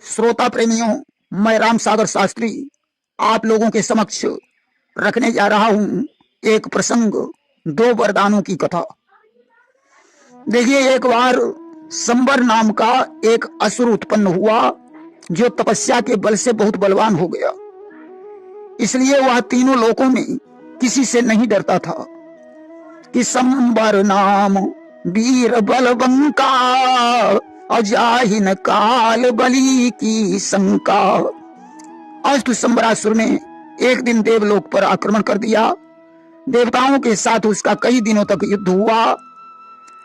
श्रोता प्रेमियों, मैं राम सागर शास्त्री आप लोगों के समक्ष रखने जा रहा हूं एक प्रसंग, दो वरदानों की कथा। देखिए, एक बार संबर नाम का एक असुर उत्पन्न हुआ जो तपस्या के बल से बहुत बलवान हो गया। इसलिए वह तीनों लोकों में किसी से नहीं डरता था कि संबर नाम वीर बलवंका, अजाहिन काल बली की शंका। आज तो संबरासुर ने एक दिन देवलोक पर आक्रमण कर दिया। देवताओं के साथ उसका कई दिनों तक युद्ध हुआ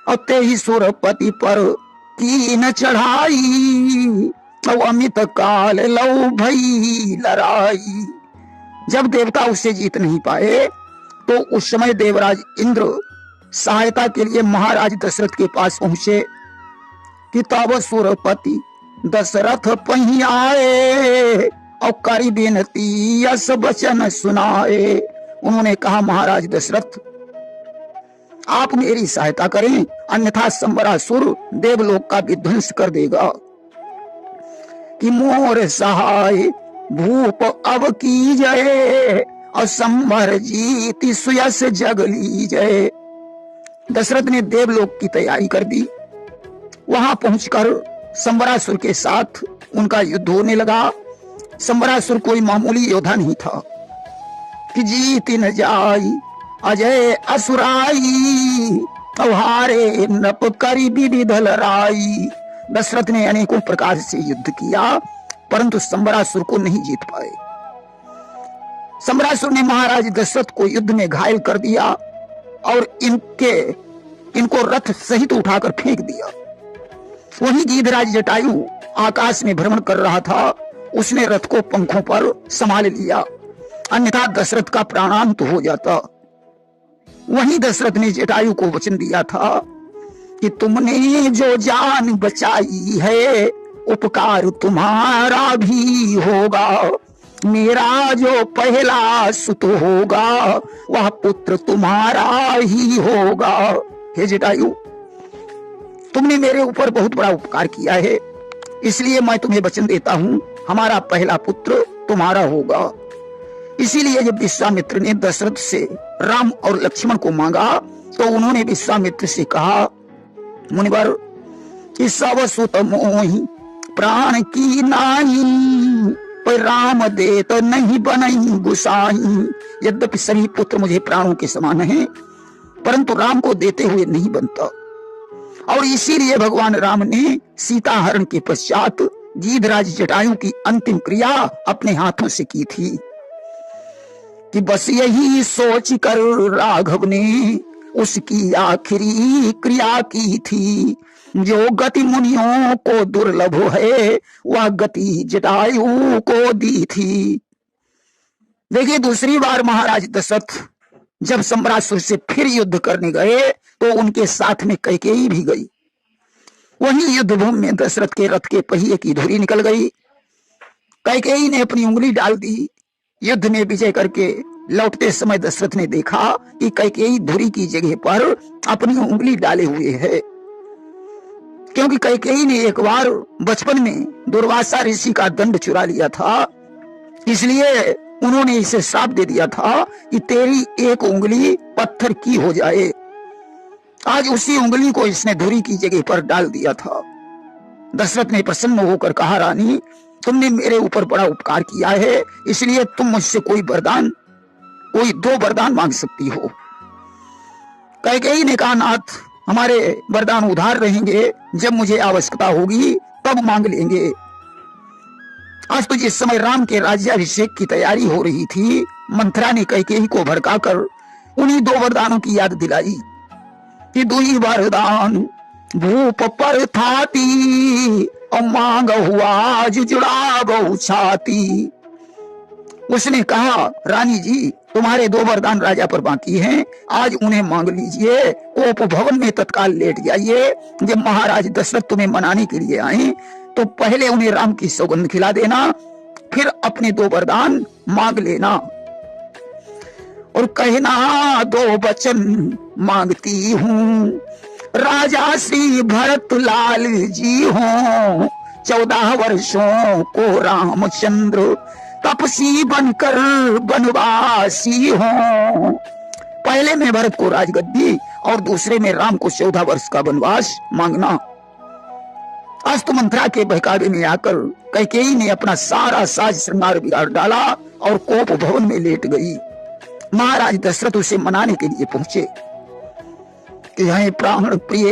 और ते ही सुरपति पर की न चढ़ाई, अमित काल लौ भई लड़ाई। जब देवता उससे जीत नहीं पाए तो उस समय देवराज इंद्र सहायता के लिए महाराज दशरथ के पास पहुंचे कि तब सुरपति दशरथ पही आए और करी बेनती यस वचन सुनाए। उन्होंने कहा, महाराज दशरथ, आप मेरी सहायता करें, अन्यथा संबरासुर देवलोक का विध्वंस कर देगा। कि मोर सहाय भूप अब की जय, और संबर जीती सुयस जग ली जय। दशरथ ने देवलोक की तैयारी कर दी। वहां पहुंचकर संबरासुर के साथ उनका युद्ध होने लगा। संबरासुर कोई मामूली योद्धा नहीं था कि जीत न जाई अजय असुराई, हारे नप करी विविध लड़ाई। दशरथ ने अनेकों प्रकार से युद्ध किया परंतु संबरासुर को नहीं जीत पाए। संबरासुर ने महाराज दशरथ को युद्ध में घायल कर दिया और इनको रथ सहित उठाकर फेंक दिया। वहीं गीधराज जटायु आकाश में भ्रमण कर रहा था। उसने रथ को पंखों पर संभाल लिया, अन्यथा दशरथ का प्राणांत हो जाता। वहीं दशरथ ने जटायु को वचन दिया था कि तुमने जो जान बचाई है उपकार तुम्हारा भी होगा। मेरा जो पहला सुत होगा वह पुत्र तुम्हारा ही होगा। हे जटायु, तुमने मेरे ऊपर बहुत बड़ा उपकार किया है, इसलिए मैं तुम्हें वचन देता हूं, हमारा पहला पुत्र तुम्हारा होगा। इसीलिए जब विश्वामित्र ने दशरथ से राम और लक्ष्मण को मांगा तो उन्होंने विश्वामित्र से कहा, मुनिवर, कि सब सुत मोहि प्राण की नाई, पर राम देत नहीं बनई गुसाई। यद्यपि सभी पुत्र मुझे प्राणों के समान हैं परंतु राम को देते हुए नहीं बनता। और इसीलिए भगवान राम ने सीता हरण के पश्चात गीधराज जटायु की अंतिम क्रिया अपने हाथों से की थी। कि बस यही सोच कर राघव ने उसकी आखिरी क्रिया की थी। जो गति मुनियों को दुर्लभ है वह गति जटायु को दी थी। देखिए, दूसरी बार महाराज दशरथ जब संबरासुर से फिर युद्ध करने गए तो उनके साथ में कैकेयी भी गई। वहीं युद्ध भूमि में दशरथ के रथ के पहिए की धुरी निकल गई। कैकेयी ने अपनी उंगली डाल दी। युद्ध में विजय करके लौटते समय दशरथ ने देखा कि कैकेयी धुरी की जगह पर अपनी उंगली डाले हुए है, क्योंकि कैकेयी ने एक बार बचपन में दुर्वासा ऋषि का दंड चुरा लिया था। इसलिए उन्होंने इसे श्राप दे दिया था कि तेरी एक उंगली पत्थर की हो जाए। आज उसी उंगली को इसने धुरी की जगह पर डाल दिया था। दशरथ ने प्रसन्न होकर कहा, रानी, तुमने मेरे ऊपर बड़ा उपकार किया है, इसलिए तुम मुझसे कोई दो वरदान मांग सकती हो। कैकेयी ने कहा, नाथ, हमारे वरदान उधार रहेंगे, जब मुझे आवश्यकता होगी तब मांग लेंगे। आज तो जिस समय राम के राज्याभिषेक की तैयारी हो रही थी, मंथरा ने कैकेयी को भड़काकर उन्हीं दो वरदानों की याद दिलाई कि दुई वरदान भूप पर थाती, और मांग हुआ जुड़ा बहु छाती। उसने कहा, रानी जी, तुम्हारे दो वरदान राजा पर बाकी हैं, आज उन्हें मांग लीजिए। उपभवन में तत्काल लेट जाइए। जब महाराज दशरथ तुम्हें मनाने के लिए आए तो पहले उन्हें राम की सौगंध खिला देना, फिर अपने दो वरदान मांग लेना और कहना, दो वचन मांगती हूँ, राजा श्री भरत लाल जी हो, 14 वर्षों को रामचंद्र तपसी बनकर बनवासी हों। पहले में भरत को राजगद्दी और दूसरे में राम को 14 वर्ष का वनवास मांगना। अस्तु मंत्रा के बहकावे में आकर कैकेयी ने अपना सारा साज श्रृंगार बिगाड़ डाला और कोप भवन में लेट गई। महाराज दशरथ उसे मनाने के लिए पहुंचे कि है प्राण प्रिय,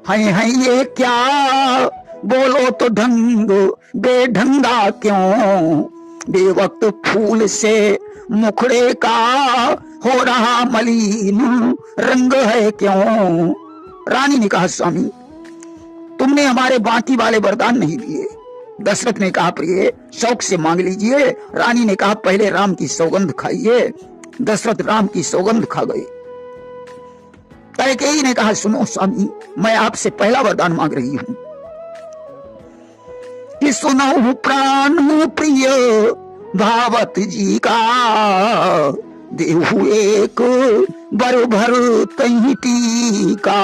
है ये क्या, बोलो तो ढंग बेढंगा क्यों, बेवक्त फूल से मुखड़े का हो रहा मलिन रंग है क्यों। रानी ने कहा स्वामी तुमने हमारे बाकी वाले वरदान नहीं दिए। दशरथ ने कहा प्रिय शौक से मांग लीजिए। रानी ने कहा पहले राम की सौगंध खाइए। दशरथ राम की सौगंध खा गए। कैकेयी ने कहा सुनो स्वामी मैं आपसे पहला वरदान मांग रही हूं कि सुनो प्राण प्रिय भावत जी का, देहु एक बर भर तही टीका।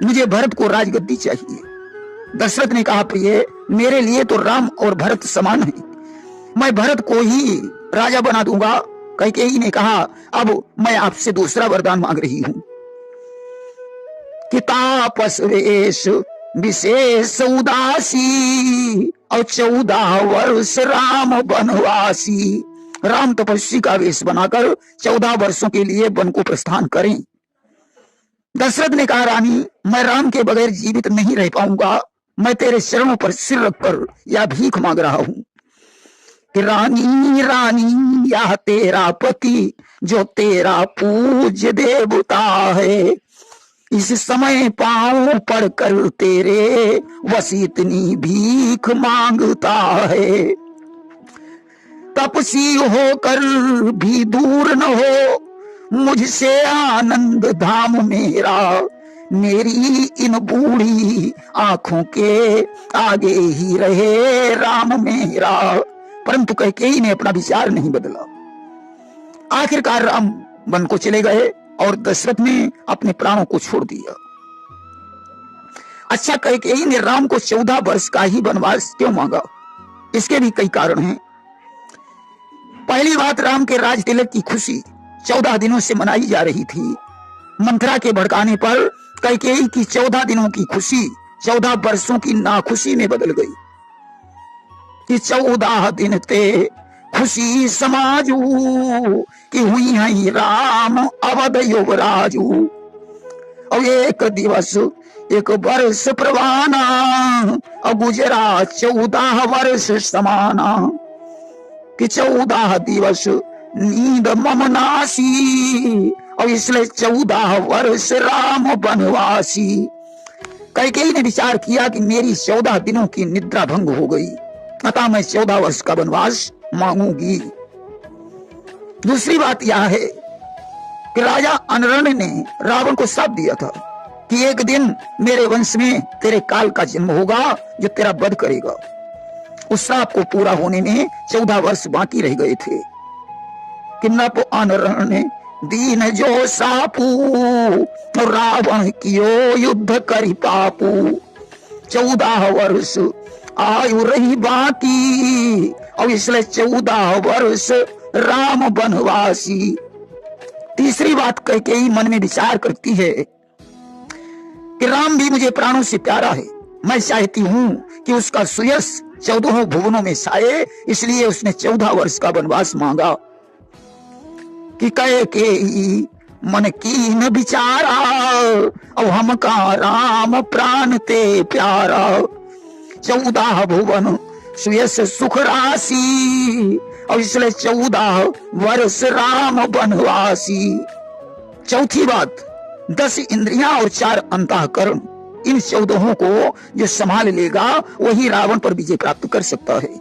मुझे भरत को राजगद्दी चाहिए। दशरथ ने कहा प्रिय मेरे लिए तो राम और भरत समान हैं, मैं भरत को ही राजा बना दूंगा। कैकेयी ने कहा अब मैं आपसे दूसरा वरदान मांग रही हूं कि तापस वेश विशेष उदासी और 14 वर्ष राम वनवासी। राम तपस्वी का वेश बनाकर 14 वर्षों के लिए वन को प्रस्थान करें। दशरथ ने कहा रानी मैं राम के बगैर जीवित नहीं रह पाऊंगा, मैं तेरे चरणों पर सिर रखकर यह भीख मांग रहा हूं कि रानी रानी यह तेरा पति जो तेरा पूज्य देवता है, इस समय पांव पड़कर तेरे वश इतनी भीख मांगता है। तपसी होकर भी दूर न हो मुझसे आनंद धाम मेरा, मेरी इन बूढ़ी आंखों के आगे ही रहे राम मेरा। परंतु कैकेयी ने अपना विचार नहीं बदला। आखिरकार राम वन को चले गए और दशरथ ने अपने प्राणों को छोड़ दिया। अच्छा कैकेयी ने राम को 14 वर्ष का ही वनवास क्यों मांगा? इसके भी कई कारण हैं। पहली बात राम के राज तिलक की खुशी 14 दिनों से मनाई जा रही थी। मंथरा के भड़काने पर कैकेयी की 14 दिनों की खुशी 14 वर्षों की नाखुशी में बदल गई कि 14 दिन ते खुशी समाजू कि हुई है राम अवध युवराजू। और एक दिवस एक वर्ष प्रवाना और गुजरा 14 वर्ष समाना कि 14 दिवस नींद ममनासी और इसलिए 14 वर्ष राम वनवासी। कैकेयी ने विचार किया कि मेरी 14 दिनों की निद्रा भंग हो गई, अतः मैं 14 वर्ष का वनवास मांगूंगी। दूसरी बात यह है कि राजा अनरण ने रावण को श्राप दिया था कि एक दिन मेरे वंश में तेरे काल का जन्म होगा जो तेरा वध करेगा। उस श्राप को पूरा होने में 14 वर्ष बाकी रह गए थे कि नप अनरण ने दीन जो सापू रावण कियो युद्ध करी पापू। 14 वर्ष आयु रही बाकी और इसलिए 14 वर्ष राम वनवासी। तीसरी बात कैकेयी मन में विचार करती है कि राम भी मुझे प्राणों से प्यारा है, मैं चाहती हूं कि उसका सुयश 14 भुवनों में छाए, इसलिए उसने 14 वर्ष का वनवास मांगा कि कैकेयी मन की न विचारा और हम का राम प्राण ते प्यारा। 14 भुवन सुयश सुख राशि और इसलिए 14 वर्ष राम वनवासी। चौथी बात 10 इंद्रियां और 4 अंतःकरण, इन 14 को जो संभाल लेगा वही रावण पर विजय प्राप्त कर सकता है।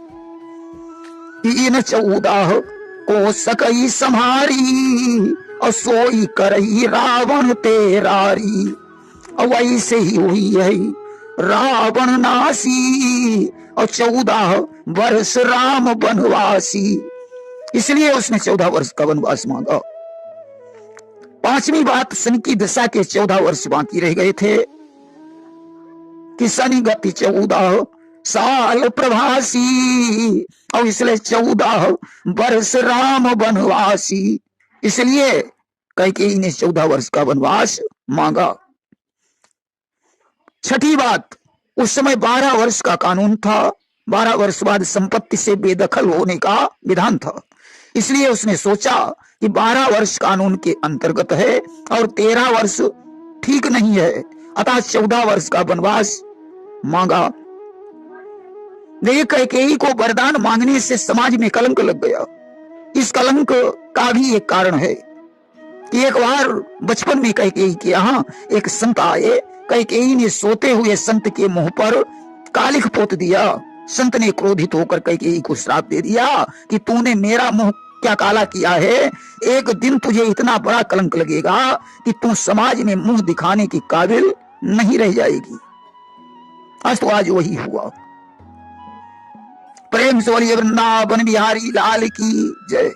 इन 14 को सकई संहारी और सोई करई रावण तेरारी। और वैसे ही हुई है रावण नासी और 14 वर्ष राम वनवासी, इसलिए उसने 14 वर्ष का वनवास मांगा। पांचवी बात शनि की दशा के 14 वर्ष बाकी रह गए थे कि शनि गति 14 साल प्रभासी, और इसलिए 14 वर्ष राम वनवासी। इसलिए कैकेयी ने 14 वर्ष का वनवास मांगा। छठी बात, उस समय 12 वर्ष का कानून था। 12 वर्ष बाद संपत्ति से बेदखल होने का विधान था। इसलिए उसने सोचा कि 12 वर्ष कानून के अंतर्गत है और 13 वर्ष ठीक नहीं है, अतः 14 वर्ष का वनवास मांगा। कैकेयी को वरदान मांगने से समाज में कलंक लग गया। इस कलंक का भी एक कारण है कि एक बार बचपन में कैकेयी के यहाँ एक संत आए। कैकेयी ने सोते हुए संत के मुंह पर कालिख पोत दिया। संत ने क्रोधित होकर कैकेयी को श्राप दे दिया कि तूने मेरा मुंह क्या काला किया है, एक दिन तुझे इतना बड़ा कलंक लगेगा कि तू समाज में मुंह दिखाने की काबिल नहीं रह जाएगी। आज वही हुआ। प्रेम से बोलिए वृंदावन बिहारी लाल की जय।